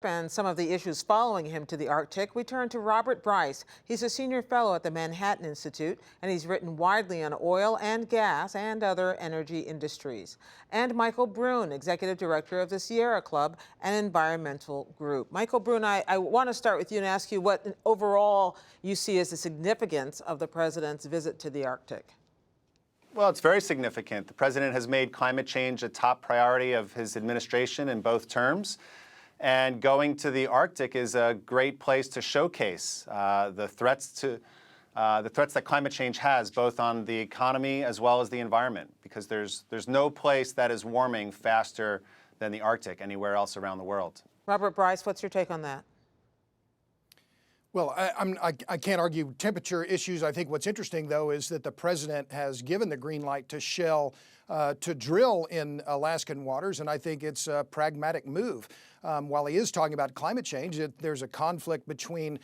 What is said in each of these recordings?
And some of the issues following him to the Arctic, we turn to Robert Bryce. He's a senior fellow at the Manhattan Institute, and he's written widely on oil and gas and other energy industries. And Michael Brune, executive director of the Sierra Club, an environmental group. Michael Brune, I want to start with you and ask you what overall you see as the significance of the president's visit to the Arctic. Well, it's very significant. The president has made climate change a top priority of his administration in both terms. And going to the Arctic is a great place to showcase the threats that climate change has, both on the economy as well as the environment, because there's no place that is warming faster than the Arctic anywhere else around the world. Robert Bryce, what's your take on that? Well, I can't argue temperature issues. I think what's interesting, though, is that the president has given the green light to Shell to drill in Alaskan waters, and I think it's a pragmatic move. While he is talking about climate change, there's a conflict between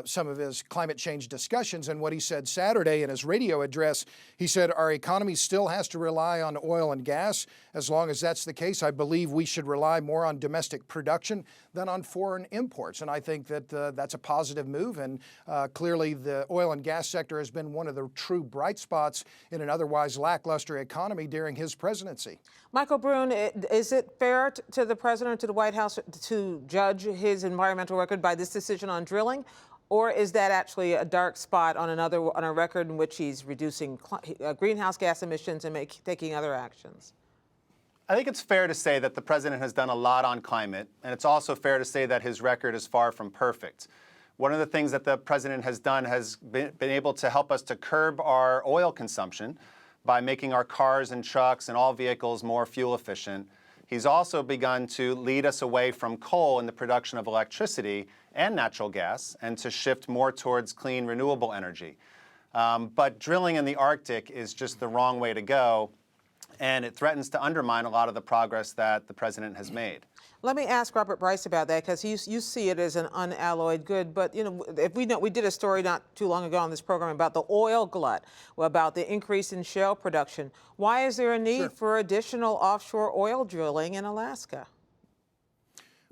some of his climate change discussions and what he said Saturday in his radio address. He said, our economy still has to rely on oil and gas. As long as that's the case, I believe we should rely more on domestic production than on foreign imports. And I think that that's a positive move. And clearly, the oil and gas sector has been one of the true bright spots in an otherwise lackluster economy during his presidency. Michael Brune, is it fair to the president, to the White House, to judge his environmental record by this decision on drilling? Or is that actually a dark spot on a record in which he's reducing greenhouse gas emissions and taking other actions? I think it's fair to say that the president has done a lot on climate, and it's also fair to say that his record is far from perfect. One of the things that the president has done has been able to help us to curb our oil consumption by making our cars and trucks and all vehicles more fuel efficient. He's also begun to lead us away from coal in the production of electricity and natural gas, and to shift more towards clean, renewable energy. But drilling in the Arctic is just the wrong way to go, and it threatens to undermine a lot of the progress that the president has made. Let me ask Robert Bryce about that, because you see it as an unalloyed good. But if we did a story not too long ago on this program about the oil glut, about the increase in shale production. Why is there a need for additional offshore oil drilling in Alaska?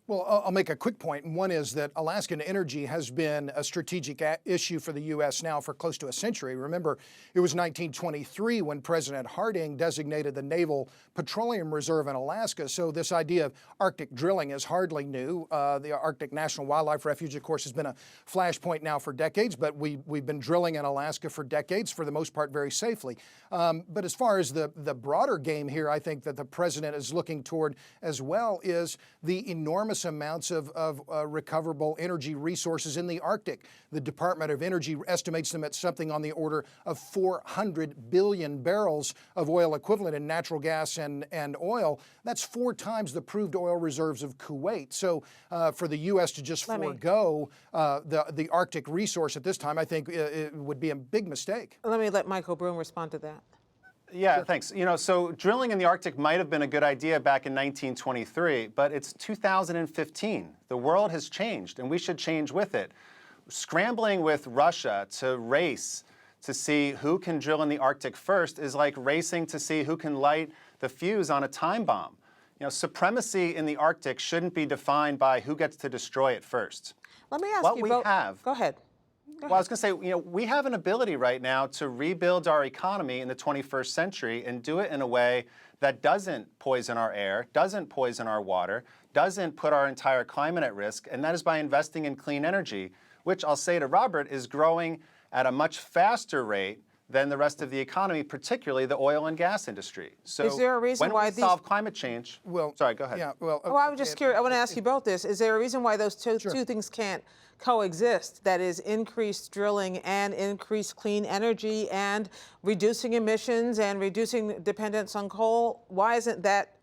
Well, I'll make a quick point. One is that Alaskan energy has been a strategic issue for the U.S. now for close to a century. Remember, it was 1923 when President Harding designated the Naval Petroleum Reserve in Alaska. So this idea of Arctic drilling is hardly new. The Arctic National Wildlife Refuge, of course, has been a flashpoint now for decades, but we've been drilling in Alaska for decades, for the most part, very safely. But as far as the broader game here, I think that the president is looking toward as well is the enormous amounts of recoverable energy resources in the Arctic. The Department of Energy estimates them at something on the order of 400 billion barrels of oil equivalent in natural gas and oil. That's 4 times the proved oil reserves of Kuwait. So for the U.S. to just forego the Arctic resource at this time, I think it would be a big mistake. Let me let Michael Brune respond to that. Yeah, Sure. Thanks. So drilling in the Arctic might have been a good idea back in 1923, but it's 2015. The world has changed, and we should change with it. Scrambling with Russia to race to see who can drill in the Arctic first is like racing to see who can light the fuse on a time bomb. Supremacy in the Arctic shouldn't be defined by who gets to destroy it first. Let me ask what you we both. have. Go ahead. Well, I was going to say, we have an ability right now to rebuild our economy in the 21st century and do it in a way that doesn't poison our air, doesn't poison our water, doesn't put our entire climate at risk, and that is by investing in clean energy, which I'll say to Robert is growing at a much faster rate than the rest of the economy, particularly the oil and gas industry. So is there a reason why we solve climate change? Well, sorry, go ahead. Yeah, well, I was just curious. I want to ask you both this. Is there a reason why those two things can't coexist? That is, increased drilling and increased clean energy and reducing emissions and reducing dependence on coal. Why isn't that?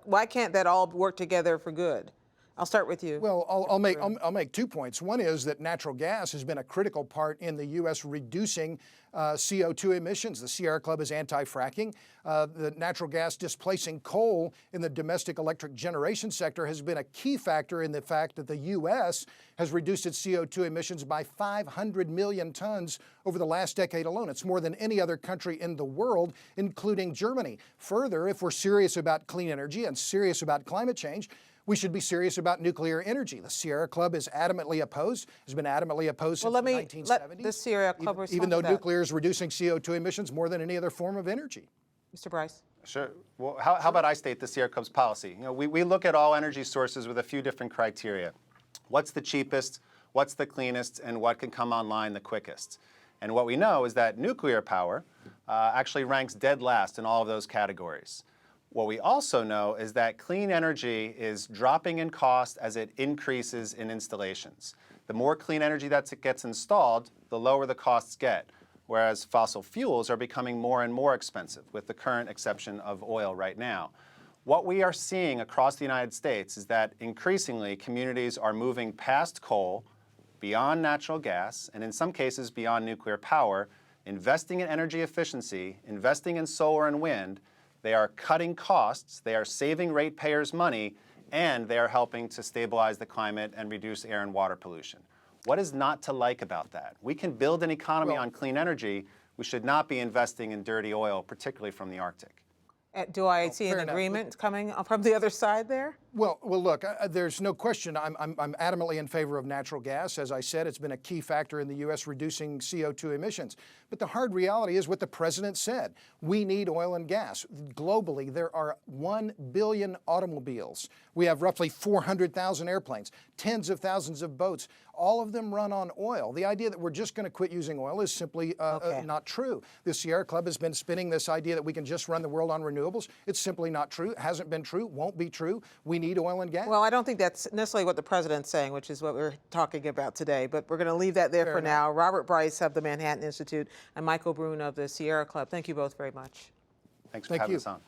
Why can't that all work together for good? I'll start with you. Well, I'll make 2 points. One is that natural gas has been a critical part in the U.S. reducing CO2 emissions. The Sierra Club is anti-fracking. The natural gas displacing coal in the domestic electric generation sector has been a key factor in the fact that the U.S. has reduced its CO2 emissions by 500 million tons over the last decade alone. It's more than any other country in the world, including Germany. Further, if we're serious about clean energy and serious about climate change, We should be serious about nuclear energy. The Sierra Club is adamantly opposed, has been adamantly opposed since the 1970s. Let the Sierra Club respond even though to that. nuclear is reducing CO2 emissions more than any other form of energy. Mr. Bryce. Sure. Well, how about I state the Sierra Club's policy? We look at all energy sources with a few different criteria. What's the cheapest, what's the cleanest, and what can come online the quickest? And what we know is that nuclear power actually ranks dead last in all of those categories. What we also know is that clean energy is dropping in cost as it increases in installations. The more clean energy that gets installed, the lower the costs get, whereas fossil fuels are becoming more and more expensive, with the current exception of oil right now. What we are seeing across the United States is that increasingly communities are moving past coal, beyond natural gas, and in some cases beyond nuclear power, investing in energy efficiency, investing in solar and wind. They are cutting costs, they are saving ratepayers money, and they are helping to stabilize the climate and reduce air and water pollution. What is not to like about that? We can build an economy on clean energy. We should not be investing in dirty oil, particularly from the Arctic. Do I see an agreement coming from the other side there? Well, look, there's no question I'm adamantly in favor of natural gas. As I said, it's been a key factor in the U.S. reducing CO2 emissions. But the hard reality is what the president said. We need oil and gas. Globally, there are 1 billion automobiles. We have roughly 400,000 airplanes, tens of thousands of boats. All of them run on oil. The idea that we're just going to quit using oil is simply not true. The Sierra Club has been spinning this idea that we can just run the world on renewables. It's simply not true. It hasn't been true, won't be true. We need oil and gas. Well, I don't think that's necessarily what the president's saying, which is what we're talking about today, but we're going to leave that there for now. Robert Bryce of the Manhattan Institute and Michael Brune of the Sierra Club. Thank you both very much. Thanks for having us on.